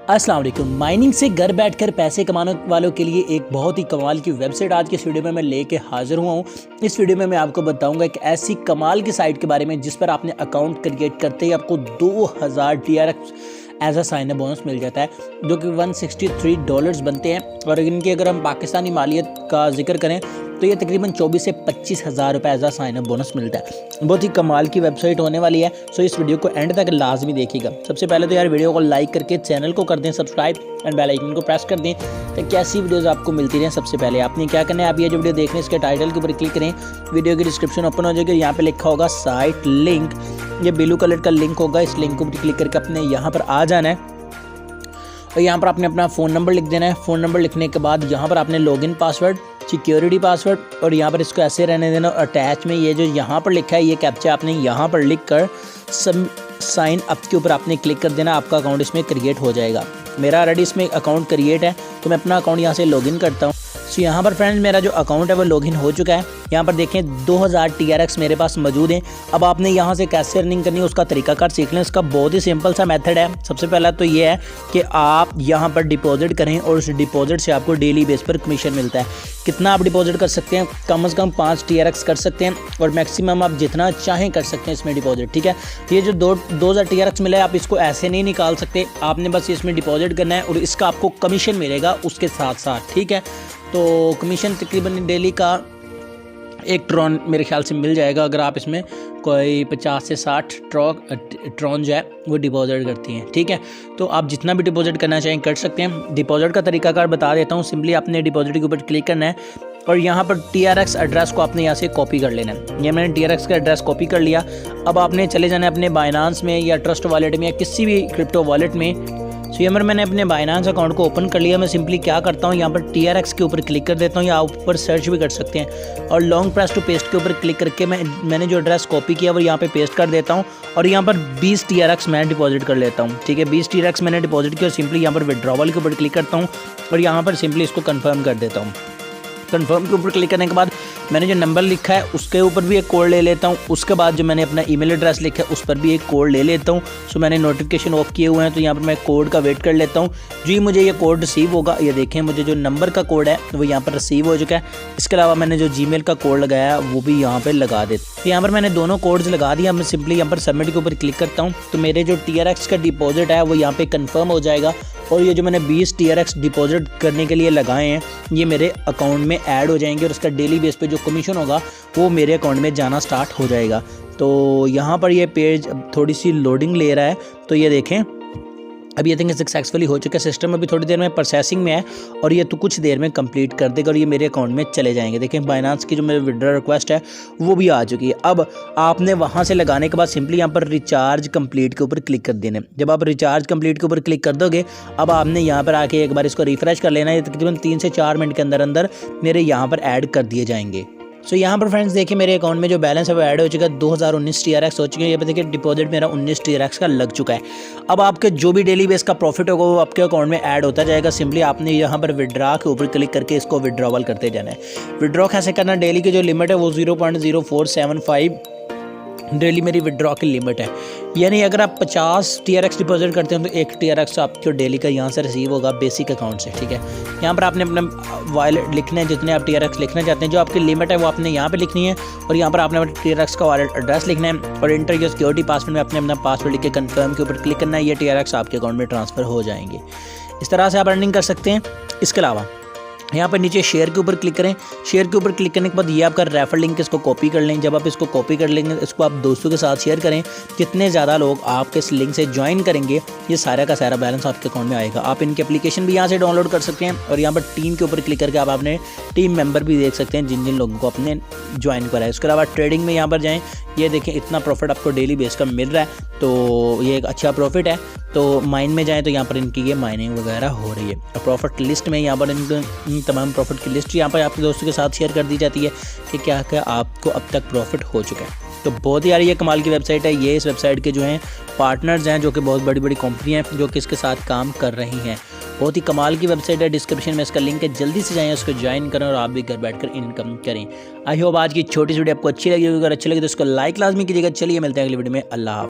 अस्सलाम वालेकुम। माइनिंग से घर बैठकर पैसे कमाने वालों के लिए एक बहुत ही कमाल की वेबसाइट आज की इस वीडियो में मैं लेके हाजिर हुआ हूँ। इस वीडियो में मैं आपको बताऊंगा एक ऐसी कमाल की साइट के बारे में जिस पर आपने अकाउंट क्रिएट करते ही आपको 2000 TRX as a sign up bonus मिल जाता है, जो कि $163 बनते हैं। और इनकी अगर हम पाकिस्तानी मालियत का जिक्र करें तो ये तकरीबन 24 से 25 हज़ार रुपये एज आ साइन अप बोनस मिलता है। बहुत ही कमाल की वेबसाइट होने वाली है, सो इस वीडियो को एंड तक लाजमी देखिएगा। सबसे पहले तो यार वीडियो को लाइक करके चैनल को कर दें सब्सक्राइब एंड बेल आइकन को प्रेस कर दें ताकि ऐसी वीडियोस आपको मिलती रहें। सबसे पहले आपने क्या करना है, आप ये जो वीडियो देख रहे हैं इसके टाइटल के ऊपर क्लिक करें, वीडियो की डिस्क्रिप्शन ओपन हो जाएगी, यहाँ पे लिखा होगा साइट लिंक, ये ब्लू कलर का लिंक होगा। इस लिंक को क्लिक करके अपने यहाँ पर आ जाना है और यहाँ पर आपने अपना फ़ोन नंबर लिख देना है। फ़ोन नंबर लिखने के बाद यहाँ पर आपने लॉगिन पासवर्ड, सिक्योरिटी पासवर्ड और यहाँ पर इसको ऐसे रहने देना। और अटैच में ये जो यहाँ पर लिखा है ये कैप्चा आपने यहाँ पर लिख कर साइन अप के ऊपर आपने क्लिक कर देना, आपका अकाउंट इसमें क्रिएट हो जाएगा। मेरा ऑलरेडी इसमें अकाउंट क्रिएट है तो मैं अपना अकाउंट यहाँ से लॉगिन करता हूँ। सो यहाँ पर फ्रेंड्स मेरा जो अकाउंट है वो लॉगिन हो चुका है। यहाँ पर देखें 2000 TRX मेरे पास मौजूद हैं। अब आपने यहाँ से कैसे अर्निंग करनी है उसका तरीकाकार सीख लें। इसका बहुत ही सिंपल सा मेथड है। सबसे पहला तो ये है कि आप यहाँ पर डिपॉजिट करें और उस डिपॉजिट से आपको डेली बेस पर कमीशन मिलता है। कितना आप डिपॉजिट कर सकते हैं, कम से कम 5 TRX कर सकते हैं और मैक्सिमम आप जितना चाहें कर सकते हैं इसमें डिपॉजिट। ठीक है, तो ये जो 2000 TRX मिला है आप इसको ऐसे नहीं निकाल सकते, आपने बस इसमें डिपॉजिट करना है और इसका आपको कमीशन मिलेगा उसके साथ साथ। ठीक है, तो कमीशन तकरीबन डेली का 1 ट्रॉन मेरे ख्याल से मिल जाएगा अगर आप इसमें कोई 50 से 60 ट्रॉन जो है वो डिपॉजिट करती हैं। ठीक है, तो आप जितना भी डिपॉजिट करना चाहें कर सकते हैं। डिपॉजिट का तरीकाकार बता देता हूँ। सिंपली आपने डिपॉजिट के ऊपर क्लिक करना है और यहाँ पर TRX एड्रेस को आपने यहाँ से कॉपी कर लेना है। ये मैंने TRX का एड्रेस कॉपी कर लिया। अब आपने चले जाना है अपने बाइनांस में या ट्रस्ट वॉलेट में या किसी भी क्रिप्टो वॉलेट में। सो यहाँ पर मैंने अपने बाइनांस अकाउंट को ओपन कर लिया। मैं सिंपली क्या करता हूँ, यहाँ पर TRX के ऊपर क्लिक कर देता हूँ या आप ऊपर सर्च भी कर सकते हैं और लॉन्ग प्रेस टू पेस्ट के ऊपर क्लिक करके मैंने जो एड्रेस कॉपी किया वो यहाँ पे पेस्ट कर देता हूँ और यहाँ पर 20 TRX मैं डिपॉजिट कर लेता हूँ। ठीक है, 20 TRX मैंने डिपॉजिट किया और सिंपली यहाँ पर विड्रॉवल के ऊपर क्लिक करता हूँ और यहाँ पर सिंपली इसको कन्फर्म कर देता हूँ। कन्फर्म के ऊपर क्लिक करने के बाद मैंने जो नंबर लिखा है उसके ऊपर भी एक कोड ले लेता हूँ। उसके बाद जो मैंने अपना ईमेल एड्रेस लिखा है उस पर भी एक कोड ले लेता हूँ। सो मैंने नोटिफिकेशन ऑफ किए हुए हैं तो यहाँ पर मैं कोड का वेट कर लेता हूँ। जो ही मुझे ये कोड रिसीव होगा, ये देखें मुझे जो नंबर का कोड है वो यहाँ पर रिसीव हो चुका है। इसके अलावा मैंने जो जीमेल का कोड लगाया है वो भी यहाँ पर लगा देता। तो यहाँ पर मैंने दोनों कोड्स लगा दिया। मैं सिंपली यहाँ पर सबमिट के ऊपर क्लिक करता हूँ तो मेरे जो TRX का डिपॉजिट है वो यहाँ पर कन्फर्म हो जाएगा और ये जो मैंने 20 TRX डिपॉजिट करने के लिए लगाए हैं ये मेरे अकाउंट में ऐड हो जाएंगे और इसका डेली बेस पे जो कमीशन होगा वो मेरे अकाउंट में जाना स्टार्ट हो जाएगा। तो यहाँ पर ये पेज थोड़ी सी लोडिंग ले रहा है तो ये देखें अभी ये थिंक सक्सेसफुली हो चुका है। सिस्टम अभी थोड़ी देर में प्रोसेसिंग में है और ये तो कुछ देर में कंप्लीट कर देगा और ये मेरे अकाउंट में चले जाएंगे। देखें बाइनांस की जो मेरी विड्रॉ रिक्वेस्ट है वो भी आ चुकी है। अब आपने वहाँ से लगाने के बाद सिंपली यहाँ पर रिचार्ज कंप्लीट के ऊपर क्लिक कर देना। जब आप रिचार्ज कंप्लीट के ऊपर क्लिक कर दोगे अब आपने यहाँ पर आके एक बार इसको रिफ्रेश कर लेना है। तकरीबन 3 से 4 मिनट के अंदर अंदर मेरे यहाँ पर ऐड कर दिए जाएंगे। सो यहाँ पर फ्रेंड्स देखिए मेरे अकाउंट में जो बैलेंस है वो ऐड हो चुका है, 2019 TRX हो चुके हैं। ये देखिए डिपॉजिट मेरा 19 TRX का लग चुका है। अब आपके जो भी डेली बेस का प्रॉफिट होगा वो आपके अकाउंट में ऐड होता जाएगा। सिंपली आपने यहाँ पर विड्रॉ के ऊपर क्लिक करके इसको विड्रॉवल करते जाना है। विड्रॉ कैसे करना, डेली की जो लिमिट है वो 0.0475 डेली मेरी विड्रॉ की लिमिट है। यानी अगर आप 50 TRX डिपॉजिट करते हैं तो 1 TRX आपको डेली का यहाँ से रिसीव होगा बेसिक अकाउंट से। ठीक है, यहाँ पर आपने अपना वॉलेट लिखना है, जितने आप TRX लिखना चाहते हैं जो आपकी लिमिट है वो आपने यहाँ पे लिखनी है और यहाँ पर आपने अपने TRX का वॉलेट एड्रेस लिखना है और इंटर योर सिक्योरिटी पासवर्ड में आपने अपना पासवर्ड लिख के कन्फर्म के ऊपर क्लिक करना है। ये TRX आपके अकाउंट में ट्रांसफ़र हो जाएंगे। इस तरह से आप अर्निंग कर सकते हैं। इसके अलावा यहाँ पर नीचे शेयर के ऊपर क्लिक करें। शेयर के ऊपर क्लिक करने के बाद ये आपका रेफर लिंक, इसको कॉपी कर लें। जब आप इसको कॉपी कर लेंगे इसको आप दोस्तों के साथ शेयर करें। जितने ज़्यादा लोग आपके इस लिंक से ज्वाइन करेंगे ये सारा का सारा बैलेंस आपके अकाउंट में आएगा। आप इनकी एप्लीकेशन भी यहाँ से डाउनलोड कर सकते हैं और यहाँ पर टीम के ऊपर क्लिक करके आप अपने टीम मेंबर भी देख सकते हैं जिन जिन लोगों को अपने ज्वाइन करा है। उसके अलावा ट्रेडिंग में यहाँ पर जाएँ, ये देखें इतना प्रॉफिट आपको डेली बेस का मिल रहा है तो ये एक अच्छा प्रॉफिट है। तो माइन में जाएँ तो यहाँ पर इनकी ये माइनिंग वगैरह हो रही है। और प्रॉफिट लिस्ट में यहाँ पर इन तमाम प्रॉफिट की लिस्ट यहाँ पर आपके दोस्तों के साथ शेयर कर दी जाती है कि क्या क्या आपको अब तक प्रॉफिट हो चुका है। तो बहुत ही यार ये कमाल की वेबसाइट है। ये इस वेबसाइट के जो हैं पार्टनर्स हैं जो कि बहुत बड़ी बड़ी कंपनियाँ हैं जो कि इसके साथ काम कर रही हैं। बहुत ही कमाल की वेबसाइट है। डिस्क्रिप्शन में इसका लिंक है, जल्दी से जाएं उसको ज्वाइन करें और आप भी घर बैठकर इनकम करें। आई होप आज की छोटी सी वीडियो आपको अच्छी लगी होगी। अगर अच्छी लगी तो इसको लाइक लाजमी कीजिएगा। चलिए मिलते हैं अगली वीडियो में। अल्लाह।